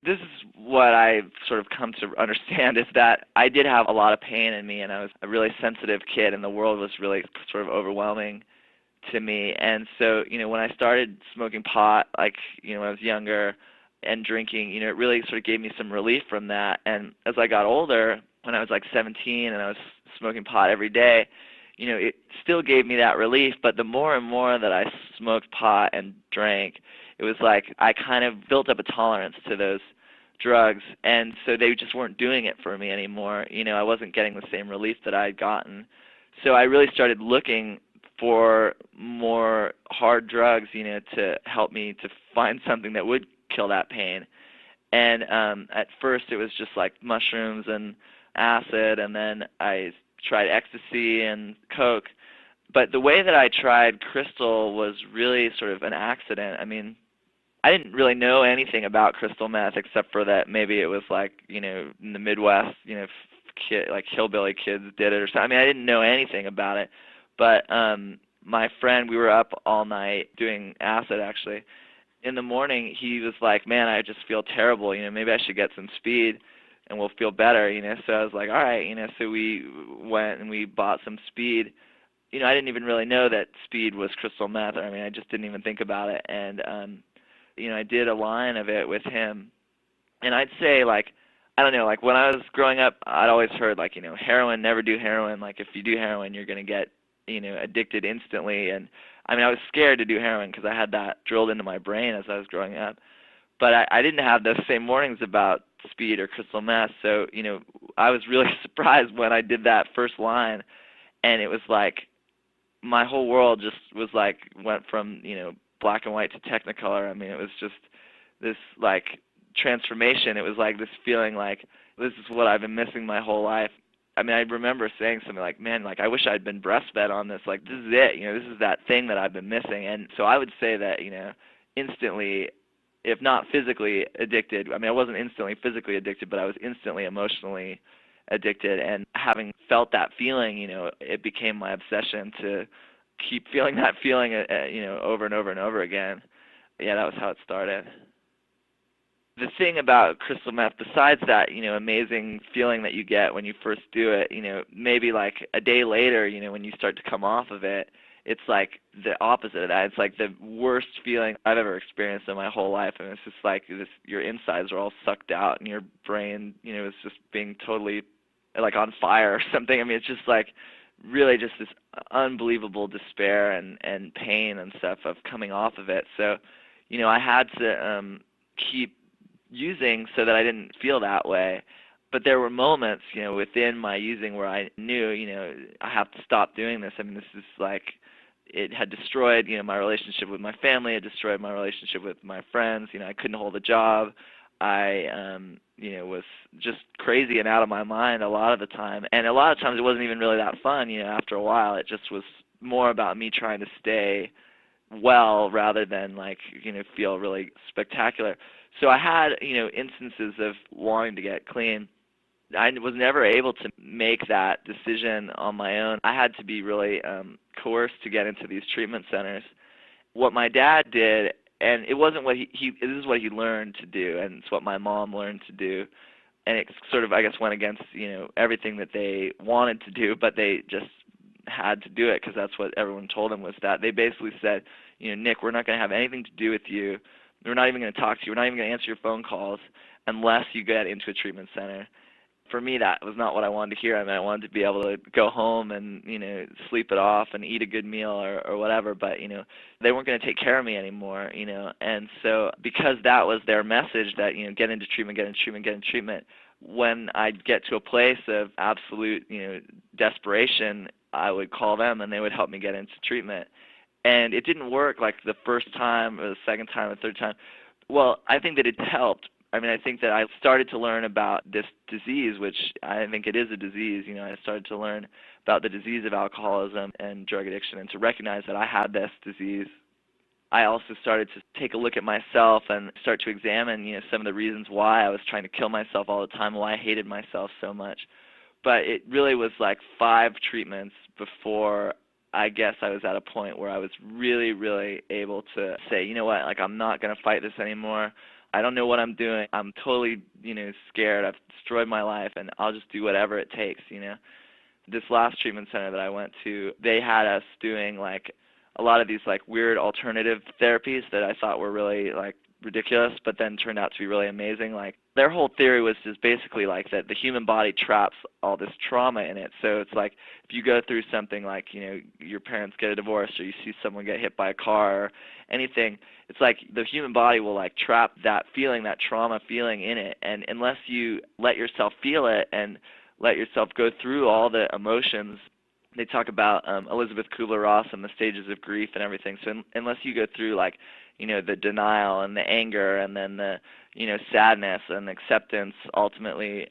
This is what I've sort of come to understand is that I did have a lot of pain in me, and I was a really sensitive kid, and the world was really sort of overwhelming to me. And so, when I started smoking pot, like, when I was younger, and drinking, it really sort of gave me some relief from that. And as I got older, when I was like 17 and I was smoking pot every day, it still gave me that relief. But the more and more that I smoked pot and drank, it was like I kind of built up a tolerance to those drugs, and so they just weren't doing it for me anymore. I wasn't getting the same relief that I had gotten. So I really started looking for more hard drugs, to help me to find something that would kill that pain. And at first it was just like mushrooms and acid, and then I tried ecstasy and coke. But the way that I tried crystal was really sort of an accident. I mean, I didn't really know anything about crystal meth except for that maybe it was like, in the Midwest, like hillbilly kids did it or something. I mean, I didn't know anything about it. But my friend, we were up all night doing acid actually. In the morning, he was like, "Man, I just feel terrible. Maybe I should get some speed and we'll feel better." So I was like, "All right." So we went and we bought some speed. I didn't even really know that speed was crystal meth. I mean, I just didn't even think about it. And I did a line of it with him, and I'd say, like, I don't know, like when I was growing up, I'd always heard, like, heroin, never do heroin. Like, if you do heroin, you're going to get, addicted instantly. And I mean, I was scared to do heroin because I had that drilled into my brain as I was growing up. But I didn't have those same warnings about speed or crystal meth. So, I was really surprised when I did that first line, and it was like my whole world just was like went from, black and white to technicolor. I mean, it was just this like transformation. It was like this feeling like this is what I've been missing my whole life. I mean, I remember saying something like, "Man, like I wish I'd been breastfed on this. Like this is it. This is that thing that I've been missing." And so I would say that, instantly, if not physically addicted. I mean, I wasn't instantly physically addicted, but I was instantly emotionally addicted. And having felt that feeling, it became my obsession to keep feeling that feeling, over and over and over again. Yeah, that was how it started. The thing about crystal meth, besides that, amazing feeling that you get when you first do it, maybe like a day later, when you start to come off of it, it's like the opposite of that. It's like the worst feeling I've ever experienced in my whole life, and it's just like this, your insides are all sucked out, and your brain, is just being totally like on fire or something. I mean, it's just like really just this unbelievable despair and pain and stuff of coming off of it. So, I had to keep using so that I didn't feel that way. But there were moments, within my using where I knew, I have to stop doing this. I mean, this is like, it had destroyed, my relationship with my family. It destroyed my relationship with my friends. I couldn't hold a job. I, was just crazy and out of my mind a lot of the time. And a lot of times it wasn't even really that fun, after a while. It just was more about me trying to stay well rather than like, feel really spectacular. So I had, instances of wanting to get clean. I was never able to make that decision on my own. I had to be really coerced to get into these treatment centers. What my dad did, and it wasn't what he this is what he learned to do, and it's what my mom learned to do. And it sort of, I guess, went against, everything that they wanted to do, but they just had to do it because that's what everyone told them, was that they basically said, "Nick, we're not going to have anything to do with you. We're not even going to talk to you. We're not even going to answer your phone calls unless you get into a treatment center." For me, that was not what I wanted to hear. I mean, I wanted to be able to go home and, sleep it off and eat a good meal or whatever, but, they weren't going to take care of me anymore, And so because that was their message that, get into treatment, get into treatment, get into treatment, when I'd get to a place of absolute, desperation, I would call them and they would help me get into treatment. And it didn't work like the first time or the second time or the third time. Well, I think that it helped. I mean, I think that I started to learn about this disease, which I think it is a disease. I started to learn about the disease of alcoholism and drug addiction, and to recognize that I had this disease. I also started to take a look at myself and start to examine, some of the reasons why I was trying to kill myself all the time, why I hated myself so much. But it really was like 5 treatments before I guess I was at a point where I was really, really able to say, you know what, like I'm not going to fight this anymore. I don't know what I'm doing. I'm totally, scared. I've destroyed my life, and I'll just do whatever it takes. This last treatment center that I went to, they had us doing like a lot of these like weird alternative therapies that I thought were really like ridiculous, but then turned out to be really amazing. Like their whole theory was just basically like that the human body traps all this trauma in it. So it's like if you go through something like, your parents get a divorce or you see someone get hit by a car or anything, it's like the human body will like trap that feeling, that trauma feeling in it. And unless you let yourself feel it and let yourself go through all the emotions, they talk about Elizabeth Kubler-Ross and the stages of grief and everything. So unless you go through like, the denial and the anger and then the, sadness and acceptance ultimately,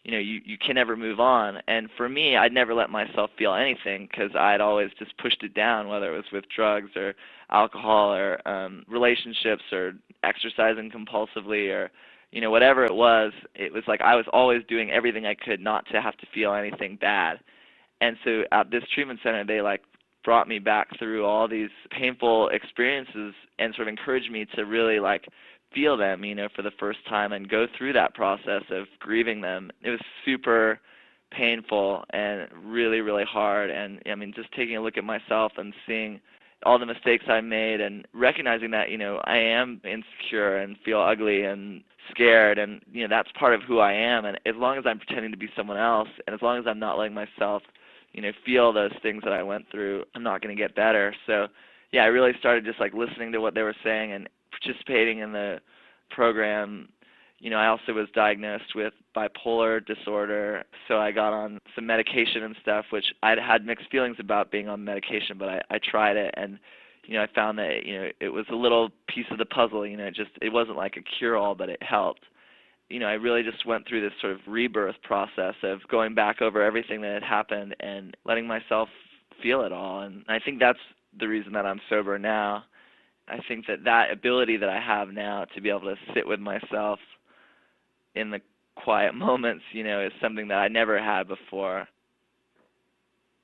you can never move on. And for me, I'd never let myself feel anything because I'd always just pushed it down, whether it was with drugs or alcohol or relationships or exercising compulsively or, whatever it was like I was always doing everything I could not to have to feel anything bad. And so at this treatment center, they like brought me back through all these painful experiences and sort of encouraged me to really like feel them, for the first time and go through that process of grieving them. It was super painful and really, really hard. And I mean, just taking a look at myself and seeing all the mistakes I made and recognizing that, I am insecure and feel ugly and scared and, that's part of who I am. And as long as I'm pretending to be someone else and as long as I'm not letting myself, feel those things that I went through, I'm not going to get better. So, yeah, I really started just like listening to what they were saying and participating in the program. I also was diagnosed with bipolar disorder, so I got on some medication and stuff, which I'd had mixed feelings about being on medication, but I tried it, and I found that it was a little piece of the puzzle. It wasn't like a cure-all, but it helped. I really just went through this sort of rebirth process of going back over everything that had happened and letting myself feel it all. And I think that's the reason that I'm sober now. I think that ability that I have now to be able to sit with myself in the quiet moments, is something that I never had before.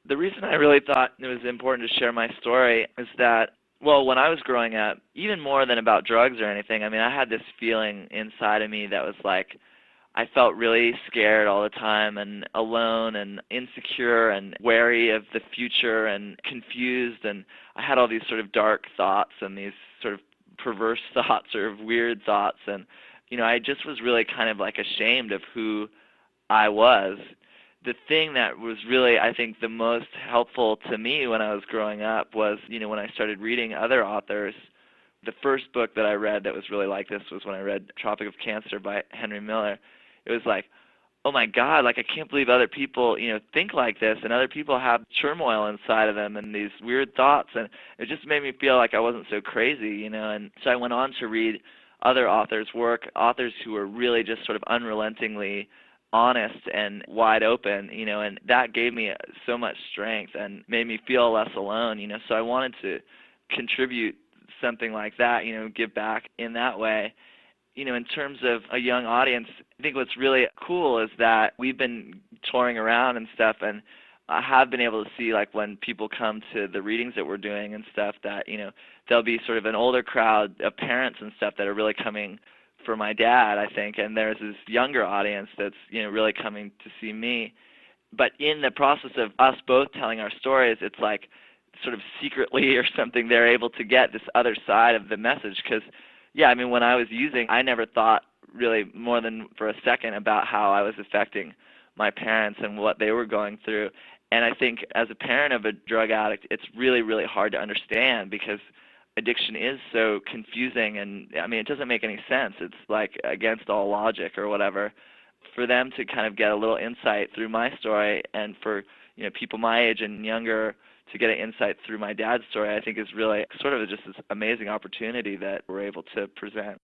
The reason I really thought it was important to share my story is that, well, when I was growing up, even more than about drugs or anything, I mean, I had this feeling inside of me that was like, I felt really scared all the time and alone and insecure and wary of the future and confused, and I had all these sort of dark thoughts and these sort of perverse thoughts or weird thoughts, and I just was really kind of like ashamed of who I was. The thing that was really, I think, the most helpful to me when I was growing up was, when I started reading other authors. The first book that I read that was really like this was when I read Tropic of Cancer by Henry Miller. It was like, oh my God, like I can't believe other people, think like this, and other people have turmoil inside of them and these weird thoughts, and it just made me feel like I wasn't so crazy, and so I went on to read other authors' work, authors who were really just sort of unrelentingly honest and wide open, and that gave me so much strength and made me feel less alone, so I wanted to contribute something like that, give back in that way. In terms of a young audience, I think what's really cool is that we've been touring around and stuff, and I have been able to see, like, when people come to the readings that we're doing and stuff, that, there'll be sort of an older crowd of parents and stuff that are really coming for my dad, I think, and there's this younger audience that's, really coming to see me. But in the process of us both telling our stories, it's like sort of secretly or something they're able to get this other side of the message. Because, yeah, I mean, when I was using, I never thought really more than for a second about how I was affecting my parents and what they were going through. And I think as a parent of a drug addict, it's really, really hard to understand because addiction is so confusing, and I mean, it doesn't make any sense. It's like against all logic or whatever. For them to kind of get a little insight through my story, and for people my age and younger to get an insight through my dad's story, I think is really sort of just this amazing opportunity that we're able to present.